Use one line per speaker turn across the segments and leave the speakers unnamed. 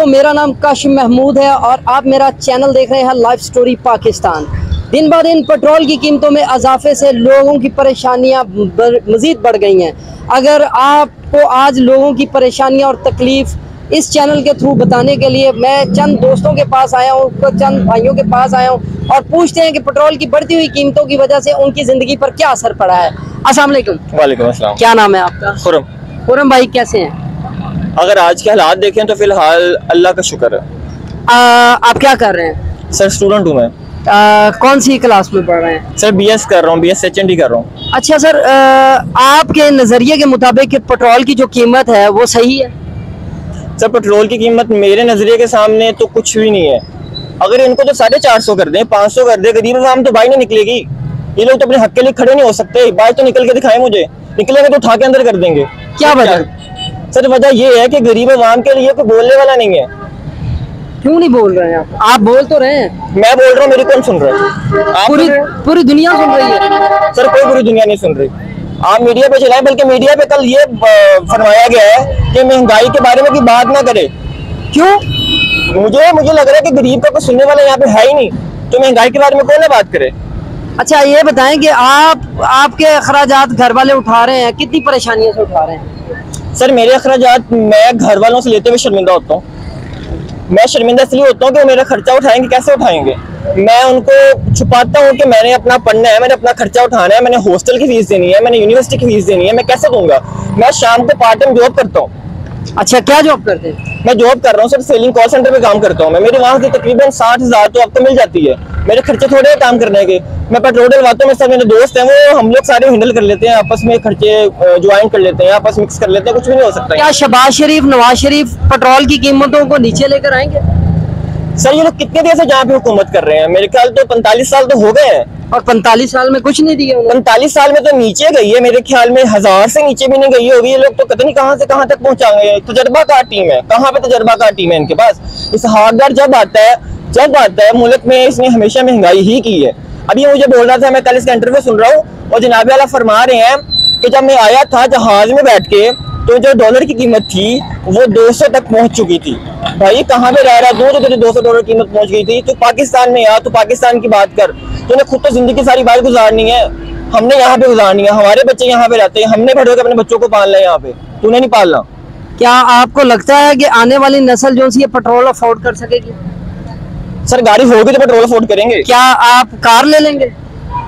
तो मेरा नाम काशिम महमूद है और आप मेरा चैनल देख रहे हैं लाइफ स्टोरी पाकिस्तान। दिन ब दिन पेट्रोल की कीमतों में इजाफे से लोगों की परेशानियां मज़ीद बढ़ गई हैं। अगर आपको आज लोगों की परेशानियां और तकलीफ़ इस चैनल के थ्रू बताने के लिए मैं चंद दोस्तों के पास आया हूँ, चंद भाइयों के पास आया हूँ और पूछते हैं कि पेट्रोल की बढ़ती हुई कीमतों की वजह से उनकी ज़िंदगी पर क्या असर पड़ा है। अस्सलाम वालेकुम।
वालेकुम अस्सलाम।
क्या नाम है आपका?
खुरम।
खुरम भाई, कैसे हैं?
अगर आज के हालात देखें तो फिलहाल अल्लाह का शुक्र है।
आप क्या कर रहे हैं?
सर स्टूडेंट हूँ मैं।
कौन सी क्लास में पढ़ रहे हैं?
सर बीएस कर रहा हूँ, बीएस HND कर रहा हूँ।
अच्छा सर, आपके नज़रिए के मुताबिक पेट्रोल की जो कीमत है वो सही है?
सर पेट्रोल की कीमत मेरे नज़रिए के सामने तो कुछ भी नहीं है। अगर इनको तो 450 कर दें, 500 कर दें, गरीब आवाम तो बाई नहीं निकलेगी। ये लोग तो अपने हक के लिए खड़े नहीं हो सकते। बाई तो निकल के दिखाएं मुझे, निकलेंगे तो उठा के अंदर कर देंगे।
क्या वजह?
सर वजह ये है कि गरीब आवाम के लिए कोई बोलने वाला नहीं है।
क्यों नहीं बोल रहे हैं आप बोल तो रहे हैं।
मैं बोल रहा हूँ, मेरी कौन सुन रहा है?
पूरी दुनिया सुन रही है।
सर कोई पूरी दुनिया नहीं सुन रही। आप मीडिया पे चलाएं, बल्कि मीडिया पे कल ये फरमाया गया है कि महंगाई के बारे में कोई बात ना करे। क्यों? मुझे लग रहा है कि गरीब का कोई सुनने वाला यहाँ पे है ही नहीं, तो महंगाई के बारे में कौन ना बात करे।
अच्छा ये बताएं कि आपके अखराजात घर वाले उठा रहे हैं, कितनी परेशानियों से उठा रहे हैं?
सर मेरे अखराजात मैं घर वालों से लेते हुए शर्मिंदा होता हूँ। मैं शर्मिंदा इसलिए होता हूँ कि वो मेरा खर्चा उठाएंगे, कैसे उठाएंगे? मैं उनको छुपाता हूँ कि मैंने अपना पढ़ना है, मैंने अपना खर्चा उठाना है, मैंने हॉस्टल की फीस देनी है, मैंने यूनिवर्सिटी की फीस देनी है, मैं कैसे दूंगा? मैं शाम को पार्ट टाइम जॉब करता हूँ।
अच्छा, क्या जॉब करते हैं?
मैं जॉब कर रहा हूँ सर, सेलिंग कॉल सेंटर पे काम करता हूँ मैं। मेरी वहाँ से तकरीबन 60,000 तो आपको मिल जाती है। मेरे खर्चे थोड़े हैं काम करने के। मैं पेट्रोल डलवाता हूँ, मेरे दोस्त हैं वो, हम लोग सारे हैंडल कर लेते हैं, आपस में खर्चे ज्वाइन कर लेते हैं, आपस मिक्स कर लेते हैं, कुछ भी नहीं हो सकता।
क्या शहबाज शरीफ, नवाज शरीफ पेट्रोल की कीमतों को नीचे लेकर आएंगे?
सर ये लोग कितने देर से जहाँ पे हुकूमत कर रहे हैं? मेरे ख्याल तो 45 साल तो हो गए हैं।
और 45 साल में कुछ नहीं दिया?
45 साल में तो नीचे गई है, मेरे ख्याल में 1000 से नीचे भी नहीं गई होगी। ये लोग तो पता नहीं कहाँ से कहाँ तक पहुंचाएंगे। तजर्बाकार टीम है, कहाँ पे तजर्बाकार टीम है इनके पास। इस हाकदार जब आता है मुल्क में, इसने हमेशा महंगाई ही की है। अभी मुझे बोल रहा था, मैं कल इसका इंटरव्यू सुन रहा हूँ और जनाब वाला फरमा रहे हैं कि जब मैं आया था जहाज में बैठ के तो जो डॉलर की कीमत थी वो 200 तक पहुंच चुकी थी। भाई कहाँ पे रह रहा है? तुझे $200 कीमत पहुंच गई थी। तो पाकिस्तान में यार, तो पाकिस्तान की बात कर। तूने खुद तो जिंदगी सारी बात गुजारनी है, हमने यहाँ पे गुजारनी है। हमारे बच्चे यहाँ पे रहते हैं, हमने भर के अपने बच्चों को पालना है यहाँ पे, तूने नहीं पालना।
क्या आपको लगता है कि आने वाली नस्ल जो सी पेट्रोल अफोर्ड कर सकेगी?
सर गाड़ी होगी तो पेट्रोल अफोर्ड करेंगे।
क्या आप कार ले लेंगे?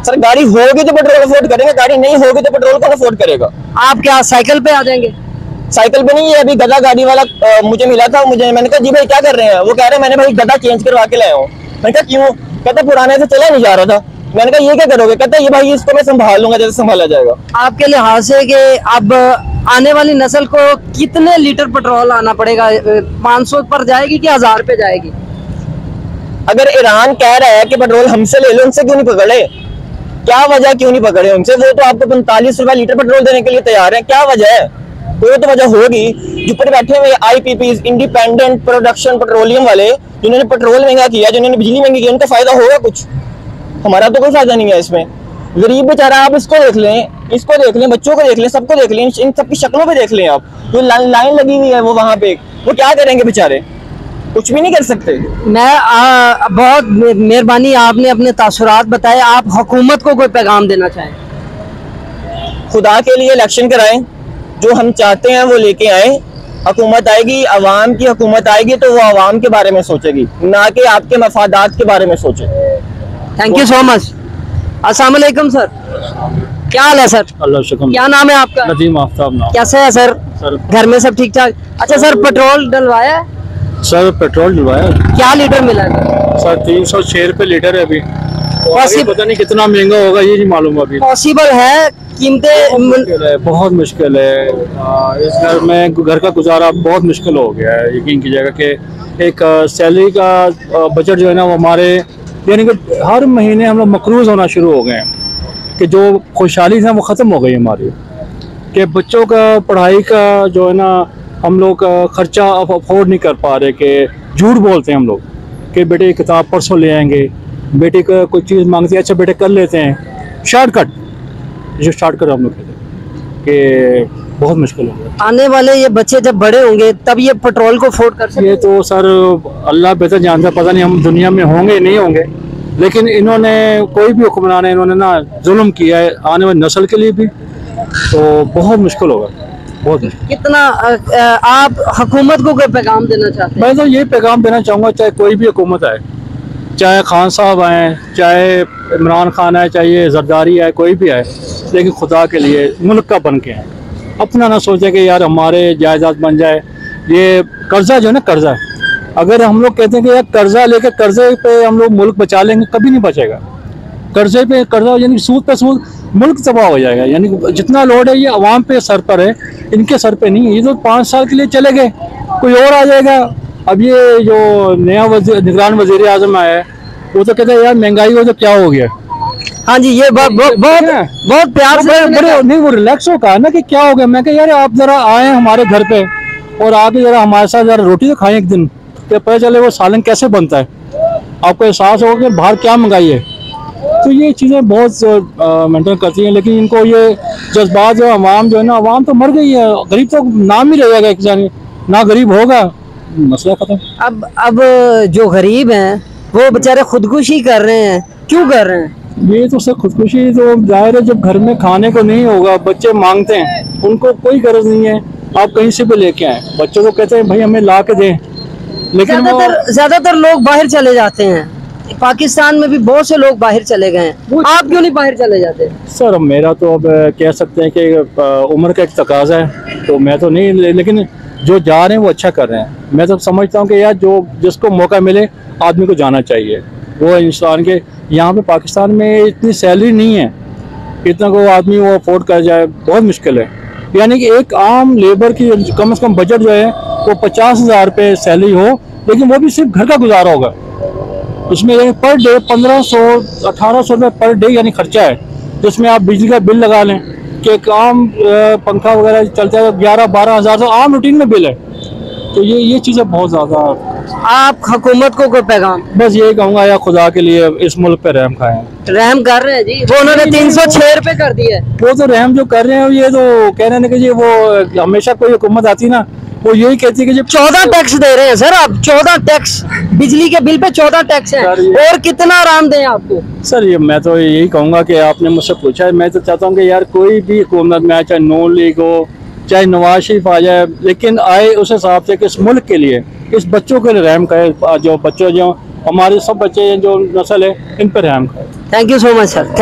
सर गाड़ी होगी तो पेट्रोल अफोर्ड करेंगे, गाड़ी नहीं होगी तो पेट्रोल कौन अफोर्ड करेगा?
आप क्या साइकिल पे आ जाएंगे?
साइकिल पे नहीं है, अभी गधा गाड़ी वाला मुझे मिला था। मैंने कहा जी भाई क्या कर रहे हैं? वो कह रहे हैं मैंने भाई गधा चेंज करवा के लाया हूँ। मैंने कहा क्यों? कहता पुराने से चला नहीं जा रहा था। मैंने कहा ये क्या करोगे? कहता ये भाई इसको मैं संभाल लूंगा जैसे संभाला जाएगा।
आपके लिहाज से कि अब आने वाली नस्ल को कितने लीटर पेट्रोल आना पड़ेगा? 500 पर जाएगी कि 1000 पे जाएगी?
अगर ईरान कह रहा है कि पेट्रोल हमसे ले लो, उनसे क्यों नहीं पकड़े? क्या वजह क्यों नहीं पकड़े उनसे? वो तो आपको 45 रुपए लीटर पेट्रोल देने के लिए तैयार है। क्या वजह है? कोई तो वजह होगी। जो पर बैठे हुए IPPs, इंडिपेंडेंट प्रोडक्शन पेट्रोलियम वाले, जिन्होंने पेट्रोल महंगा किया, जिन्होंने बिजली महंगी की, उनका फायदा होगा कुछ? हमारा तो कोई फायदा नहीं है इसमें। गरीब बेचारा, आप इसको देख लें, बच्चों को देख लें, सबको देख लें, इन सबकी शक्लों पे देख लें आप। जो लाइन लगी हुई है वो वहां पे, वो क्या करेंगे बेचारे? कुछ भी नहीं कर सकते।
मैं बहुत मेहरबानी, आपने अपने तासुरात बताए। आप हुकूमत को कोई पैगाम देना चाहें?
खुदा के लिए इलेक्शन कराएं, जो हम चाहते हैं वो लेके आए। हुकूमत आएगी, अवाम की हुकूमत आएगी तो वो अवाम के बारे में सोचेगी, ना कि आपके मफादात के बारे में सोचे।
Thank you so much. अस्सलाम वालेकुम सर, क्या हाल है सर?
अल्लाह शुक्र।
क्या नाम है आपका?
नदीम आफ्ताब नाम।
कैसे है सर? घर में सब ठीक ठाक? अच्छा सर, पेट्रोल डलवाया है?
सर पेट्रोल डलवाया। क्या
लीटर मिला है?
सर 306 रुपए लीटर है अभी। तो पता नहीं कितना महंगा होगा, ये नहीं मालूम अभी।
पॉसिबल है? कीमतें
बहुत मुश्किल है। इस घर में घर का गुजारा बहुत मुश्किल हो गया है। यकीन कीजिएगा कि एक सैलरी का बजट जो है ना, वो हमारे यानी कि हर महीने हम लोग मकरूज होना शुरू हो गए हैं कि जो खुशहाली है वो ख़त्म हो गई हमारी। कि बच्चों का पढ़ाई का जो है ना, हम लोग खर्चा अफोर्ड नहीं कर पा रहे। कि झूठ बोलते हैं हम लोग कि बेटे किताब परसों ले आएंगे, बेटे को कोई चीज़ मांगती है, अच्छा बेटे कर लेते हैं। शॉर्टकट, जो शॉर्टकट हम लोग कहते हैं कि बहुत मुश्किल हो गया।
आने वाले ये बच्चे जब बड़े होंगे तब ये पेट्रोल को अफोर्ड कर सकते
ये तो सर अल्लाह बेहतर जानता, पता नहीं हम दुनिया में होंगे नहीं होंगे, लेकिन इन्होंने कोई भी हुक्मरान है इन्होंने ना जुल्म किया है आने वाली नस्ल के लिए भी, तो बहुत मुश्किल होगा, बहुत मुश्किल।
कितना आप हुकूमत को कोई पैगाम देना चाहते हैं?
मैं तो ये पैगाम देना चाहूँगा, चाहे कोई भी हुकूमत आए, चाहे खान साहब आए, चाहे इमरान खान आए, चाहे ये जरदारी आए, कोई भी आए, लेकिन खुदा के लिए मुल्क का बन के आए, अपना ना सोचे कि यार हमारे जायदाद बन जाए। ये कर्जा जो है ना, कर्जा, अगर हम लोग कहते हैं कि यार कर्जा लेकर कर्जे पे हम लोग मुल्क बचा लेंगे, कभी नहीं बचेगा। कर्जे पे कर्जा यानी सूद पे सूद, मुल्क तबाह हो जाएगा। यानी जितना लोड है ये अवाम पे सर पर है, इनके सर पे नहीं है। ये तो 5 साल के लिए चले गए, कोई और आ जाएगा। अब ये जो नया निगरान वज़ीर आज़म आया है वो तो कहते हैं यार महंगाई हो तो क्या हो गया।
हाँ जी, ये बहुत प्यार से
बड़े नहीं, वो रिलैक्स हो कहा ना कि क्या हो गया। मैं कहा यार आप जरा आए हमारे घर पे और आके जरा हमारे साथ जरा रोटी तो खाएं एक दिन, तो पता चले वो सालन कैसे बनता है, आपको एहसास होगा कि बाहर क्या मंगाई है। तो ये चीज़ें बहुत मेंटेन करती हैं, लेकिन इनको ये जज्बात जो अवाम जो है ना, अवाम तो मर गई है, गरीब तो नाम ही रहेगा, एक जाने ना गरीब होगा, मसला खत्म।
अब जो गरीब हैं वो बेचारे खुदकुशी कर रहे हैं, क्यों कर रहे हैं?
ये तो सर खुदकुशी तो जाहिर है, जब घर में खाने को नहीं होगा, बच्चे मांगते हैं, उनको कोई गर्ज नहीं है आप कहीं से भी लेके आए, बच्चों को कहते हैं भाई हमें ला के दें, लेकिन
ज्यादातर लोग बाहर चले जाते हैं। पाकिस्तान में भी बहुत से लोग बाहर चले गए हैं, आप क्यों नहीं बाहर चले जाते?
सर मेरा तो अब कह सकते हैं कि उम्र का एक तकाजा है, तो मैं तो नहीं, लेकिन जो जा रहे हैं वो अच्छा कर रहे हैं। मैं तो समझता हूँ कि यार जो जिसको मौका मिले आदमी को जाना चाहिए। वो इंसान के यहाँ पे पाकिस्तान में इतनी सैलरी नहीं है, इतना को आदमी वो अफोर्ड कर जाए, बहुत मुश्किल है। यानी कि एक आम लेबर की कम से कम बजट जो है वो 50,000 रुपये सैलरी हो, लेकिन वो भी सिर्फ घर का गुजारा होगा, उसमें यानी पर डे 1500-1800 रुपये पर डे यानी खर्चा है, जिसमें आप बिजली का बिल लगा लें कि एक आम पंखा वगैरह चलता है 11-12 हज़ार तो आम रूटीन में बिल है। तो ये चीज़ें बहुत ज़्यादा।
आप हुकूमत को कोई पैगाम?
बस यही कहूँगा यार खुदा के लिए इस मुल्क पे रहम खाएं।
रहम कर रहे हैं जी, वो उन्होंने 306 रुपये कर दिए।
वो तो रहम जो कर रहे हैं, ये तो कह रहे हैं कि जी वो हमेशा कोई हुकूमत आती ना वो यही कहती है कि जी
14 टैक्स दे रहे हैं सर आप, 14 टैक्स, बिजली के बिल पे 14 टैक्स है, और कितना आराम दें आपको? सर
ये मैं तो यही कहूँगा कि आपने मुझसे पूछा है, मैं तो चाहता हूँ कि यार कोई भी हुकूमत में आए, चाहे नून लीग हो, चाहे नवाज शरीफ आ जाए, लेकिन आए उस हिसाब से कि इस मुल्क के लिए, इस बच्चों के लिए रहम करे, जो बच्चों जो हमारे सब बच्चे जो नस्ल है इन पर रहम करे।
Thank you so much sir.